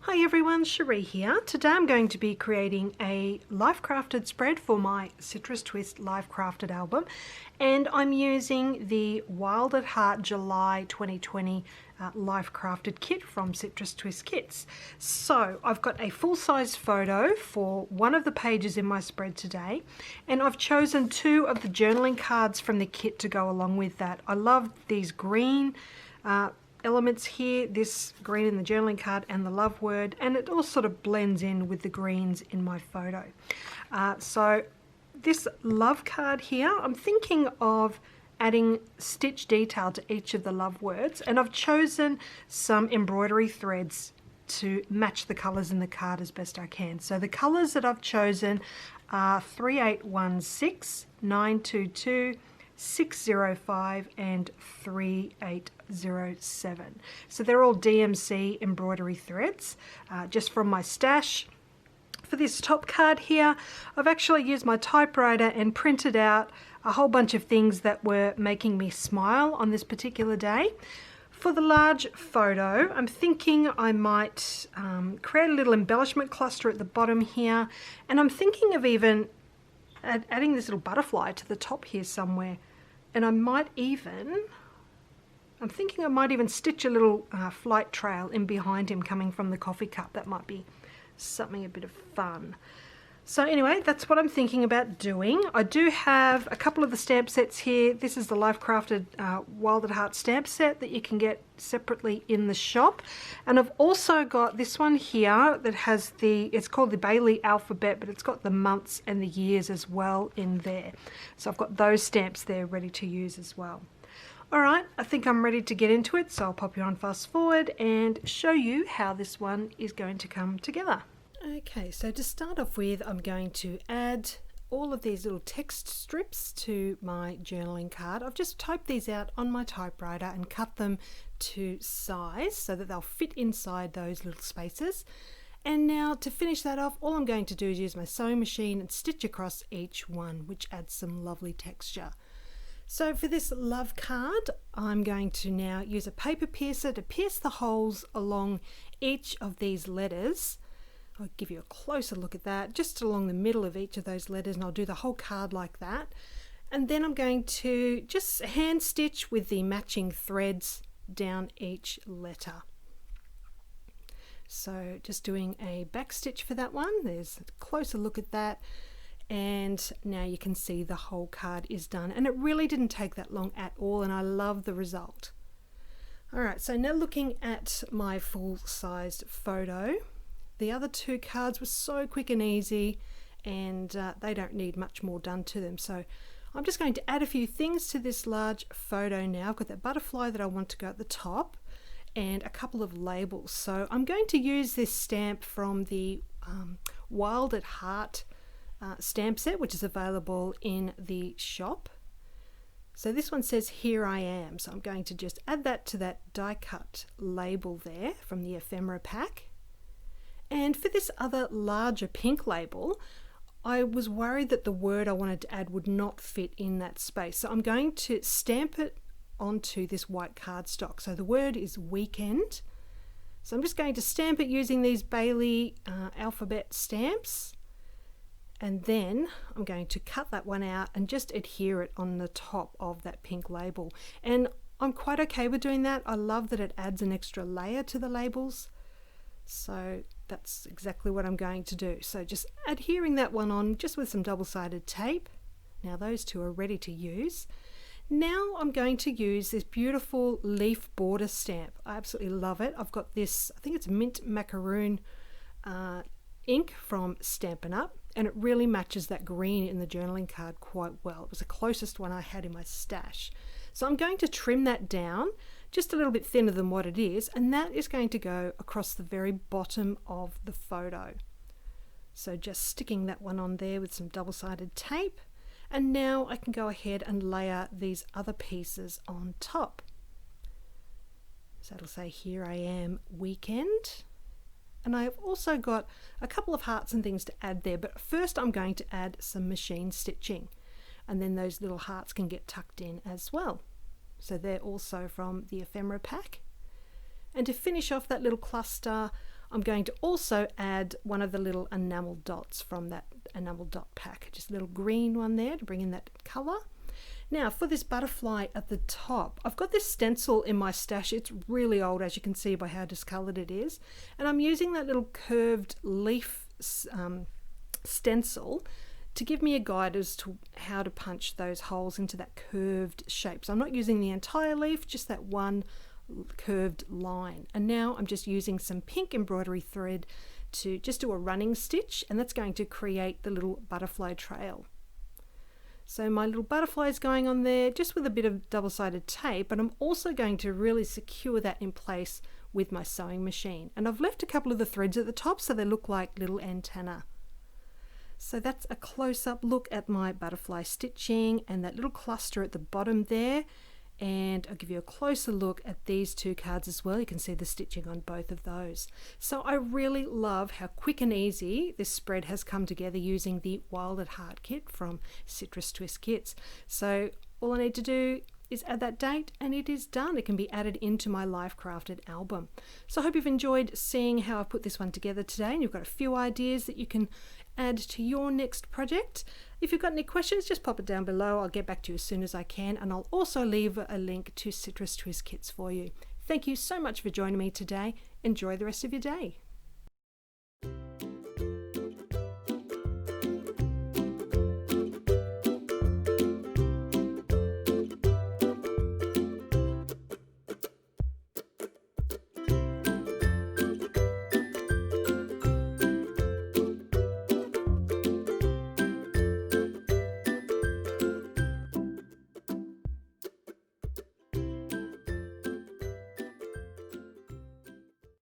Hi everyone, Cherie here. Today I'm going to be creating a Life Crafted spread for my Citrus Twist Life Crafted album, and I'm using the Wild at Heart July 2020 Life Crafted kit from Citrus Twist Kits. So I've got a full-size photo for one of the pages in my spread today, and I've chosen two of the journaling cards from the kit to go along with that. I love these green elements here, this green in the journaling card and the love word, and it all sort of blends in with the greens in my photo. So this love card here, I'm thinking of adding stitch detail to each of the love words, and I've chosen some embroidery threads to match the colours in the card as best I can. So the colours that I've chosen are 3816, 922, 605 and 3807. So they're all DMC embroidery threads, just from my stash. For this top card here, I've actually used my typewriter and printed out a whole bunch of things that were making me smile on this particular day. For the large photo, I'm thinking I might create a little embellishment cluster at the bottom here, and I'm thinking of even adding this little butterfly to the top here somewhere, and I'm thinking I might even stitch a little flight trail in behind him coming from the coffee cup. That might be something a bit of fun. So anyway, that's what I'm thinking about doing. I do have a couple of the stamp sets here. This is the Life Crafted Wild at Heart stamp set that you can get separately in the shop. And I've also got this one here that has it's called the Bailey alphabet, but it's got the months and the years as well in there. So I've got those stamps there ready to use as well. All right, I think I'm ready to get into it. So I'll pop you on fast forward and show you how this one is going to come together. Okay, so to start off with, I'm going to add all of these little text strips to my journaling card. I've just typed these out on my typewriter and cut them to size so that they'll fit inside those little spaces. And now to finish that off, all I'm going to do is use my sewing machine and stitch across each one, which adds some lovely texture. So for this love card, I'm going to now use a paper piercer to pierce the holes along each of these letters. I'll give you a closer look at that, just along the middle of each of those letters, and I'll do the whole card like that. And then I'm going to just hand stitch with the matching threads down each letter. So just doing a back stitch for that one. There's a closer look at that. And now you can see the whole card is done. And it really didn't take that long at all, and I love the result. All right, so now looking at my full-sized photo. The other two cards were so quick and easy, and they don't need much more done to them. So I'm just going to add a few things to this large photo now. I've got that butterfly that I want to go at the top and a couple of labels. So I'm going to use this stamp from the Wild at Heart stamp set, which is available in the shop. So this one says "Here I Am." So I'm going to just add that to that die cut label there from the ephemera pack. And for this other larger pink label, I was worried that the word I wanted to add would not fit in that space. So I'm going to stamp it onto this white cardstock. So the word is weekend. So I'm just going to stamp it using these Bailey alphabet stamps. And then I'm going to cut that one out and just adhere it on the top of that pink label. And I'm quite okay with doing that. I love that it adds an extra layer to the labels. So that's exactly what I'm going to do. So just adhering that one on just with some double-sided tape. Now those two are ready to use. Now I'm going to use this beautiful leaf border stamp. I absolutely love it. I've got this, I think it's mint macaroon ink from Stampin' Up, and it really matches that green in the journaling card quite well. It was the closest one I had in my stash. So I'm going to trim that down just a little bit thinner than what it is, and that is going to go across the very bottom of the photo. So just sticking that one on there with some double-sided tape, and now I can go ahead and layer these other pieces on top. So it'll say "Here I Am Weekend." And I've also got a couple of hearts and things to add there, but first I'm going to add some machine stitching, and then those little hearts can get tucked in as well. So they're also from the ephemera pack. And to finish off that little cluster, I'm going to also add one of the little enamel dots from that enamel dot pack, just a little green one there to bring in that colour. Now for this butterfly at the top, I've got this stencil in my stash. It's really old, as you can see by how discoloured it is, and I'm using that little curved leaf stencil to give me a guide as to how to punch those holes into that curved shape. So I'm not using the entire leaf, just that one curved line. And now I'm just using some pink embroidery thread to just do a running stitch, and that's going to create the little butterfly trail. So my little butterfly is going on there just with a bit of double-sided tape, but I'm also going to really secure that in place with my sewing machine. And I've left a couple of the threads at the top so they look like little antennae. So that's a close-up look at my butterfly stitching and that little cluster at the bottom there. And I'll give you a closer look at these two cards as well. You can see the stitching on both of those. So I really love how quick and easy this spread has come together using the Wild at Heart kit from Citrus Twist Kits. So all I need to do is add that date and it is done. It can be added into my Life Crafted album. So I hope you've enjoyed seeing how I put this one together today, and you've got a few ideas that you can add to your next project. If you've got any questions, just pop it down below. I'll get back to you as soon as I can, and I'll also leave a link to Citrus Twist Kits for you. Thank you so much for joining me today. Enjoy the rest of your day.